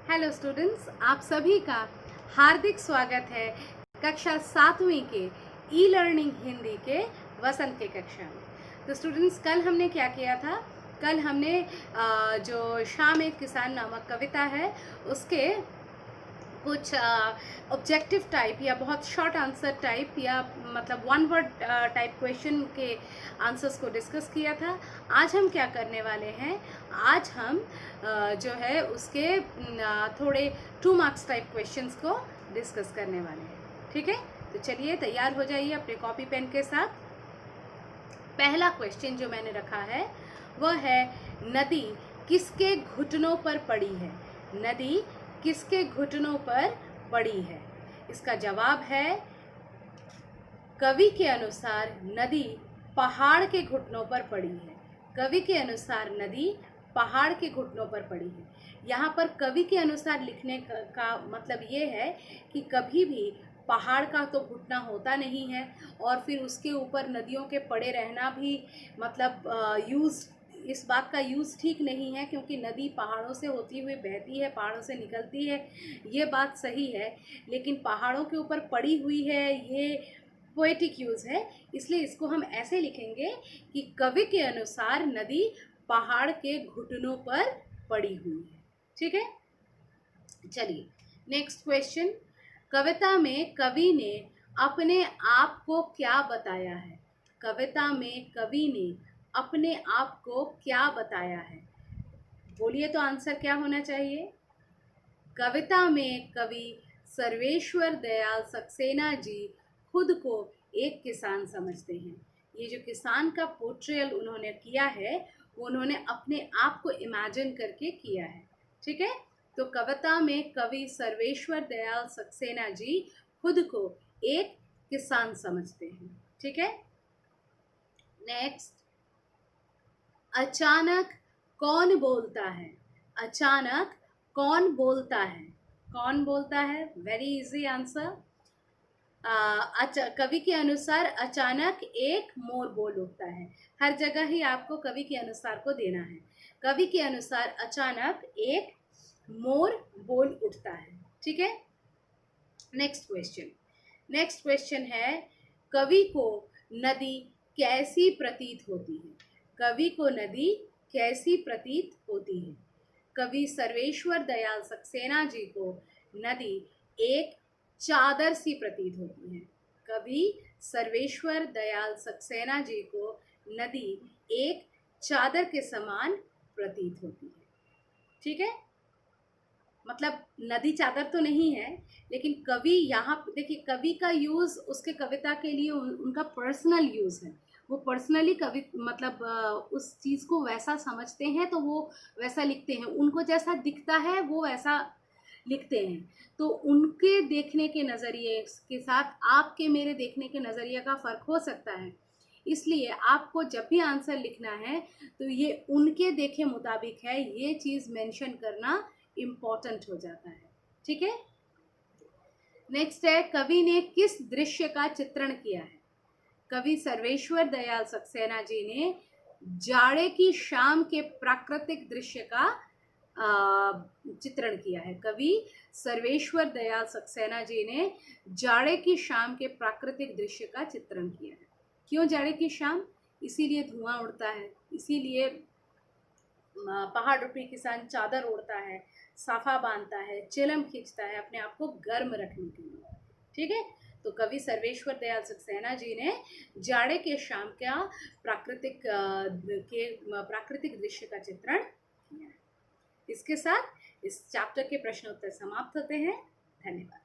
Hello students, आप सभी का हार्दिक स्वागत है कक्षा 7वीं के ई लर्निंग हिंदी के वसंत के कक्षा में। तो स्टूडेंट्स, कल हमने क्या किया था? कल हमने जो शाम एक किसान नामक कविता है उसके कुछ ऑब्जेक्टिव टाइप या बहुत शॉर्ट आंसर टाइप या मतलब वन वर्ड टाइप क्वेश्चन के आंसर्स को डिस्कस किया था। आज हम क्या करने वाले हैं? आज हम जो है उसके थोड़े 2 मार्क्स टाइप क्वेश्चंस को डिस्कस करने वाले हैं। ठीक है, तो चलिए तैयार हो जाइए अपने कॉपी पेन के साथ। पहला क्वेश्चन जो मैंने रखा है वह है, नदी किसके घुटनों पर पड़ी है? नदी किसके घुटनों पर पड़ी है? इसका जवाब है, कवि के अनुसार नदी पहाड़ के घुटनों पर पड़ी है। कवि के अनुसार नदी पहाड़ के घुटनों पर पड़ी है। यहाँ पर कवि के अनुसार लिखने का मतलब ये है कि कभी भी पहाड़ का तो घुटना होता नहीं है और फिर उसके ऊपर नदियों के पड़े रहना भी मतलब इस बात का यूज़ ठीक नहीं है, क्योंकि नदी पहाड़ों से होती हुई बहती है, पहाड़ों से निकलती है, ये बात सही है। लेकिन पहाड़ों के ऊपर पड़ी हुई है, ये पोएटिक यूज़ है, इसलिए इसको हम ऐसे लिखेंगे कि कवि के अनुसार नदी पहाड़ के घुटनों पर पड़ी हुई है। ठीक है, चलिए नेक्स्ट क्वेश्चन। कविता में कवि ने अपने आप को क्या बताया है? कविता में कवि ने अपने आप को क्या बताया है? बोलिए तो आंसर क्या होना चाहिए? कविता में कवि सर्वेश्वर दयाल सक्सेना जी खुद को एक किसान समझते हैं। ये जो किसान का पोर्ट्रेयल उन्होंने किया है, उन्होंने अपने आप को इमेजिन करके किया है। ठीक है, तो कविता में कवि सर्वेश्वर दयाल सक्सेना जी खुद को एक किसान समझते हैं। ठीक है, नेक्स्ट। अचानक कौन बोलता है? अचानक कौन बोलता है? कौन बोलता है? Very easy answer. कवि के अनुसार अचानक एक मोर बोल उठता है। हर जगह ही आपको कवि के अनुसार को देना है। कवि के अनुसार अचानक एक मोर बोल उठता है। ठीक है, नेक्स्ट क्वेश्चन। नेक्स्ट क्वेश्चन है, कवि को नदी कैसी प्रतीत होती है? कवि को नदी कैसी प्रतीत होती है? कवि सर्वेश्वर दयाल सक्सेना जी को नदी एक चादर सी प्रतीत होती है। कवि सर्वेश्वर दयाल सक्सेना जी को नदी एक चादर के समान प्रतीत होती है। ठीक है, मतलब नदी चादर तो नहीं है, लेकिन कवि यहाँ देखिए, कवि का यूज़ उसके कविता के लिए उनका पर्सनल यूज़ है। वो पर्सनली कवि मतलब उस चीज़ को वैसा समझते हैं तो वो वैसा लिखते हैं, उनको जैसा दिखता है वो वैसा लिखते हैं। तो उनके देखने के नज़रिए के साथ आपके मेरे देखने के नज़रिए का फ़र्क हो सकता है, इसलिए आपको जब भी आंसर लिखना है तो ये उनके देखे मुताबिक है, ये चीज़ मेंशन करना इम्पॉर्टेंट हो जाता है। ठीक है, नेक्स्ट है, कवि ने किस दृश्य का चित्रण किया है? कवि सर्वेश्वर दयाल सक्सेना जी ने जाड़े की शाम के प्राकृतिक दृश्य का चित्रण किया है। कवि सर्वेश्वर दयाल सक्सेना जी ने जाड़े की शाम के प्राकृतिक दृश्य का चित्रण किया है। क्यों जाड़े की शाम? इसीलिए धुआं उड़ता है, इसीलिए पहाड़ रूपी किसान चादर ओढ़ता है, साफा बांधता है, चिलम खींचता है अपने आप को गर्म रखने के लिए। ठीक है, तो कवि सर्वेश्वर दयाल सक्सेना जी ने जाड़े के शाम का प्राकृतिक दृश्य का चित्रण किया है। इसके साथ इस चैप्टर के प्रश्न उत्तर समाप्त होते हैं। धन्यवाद।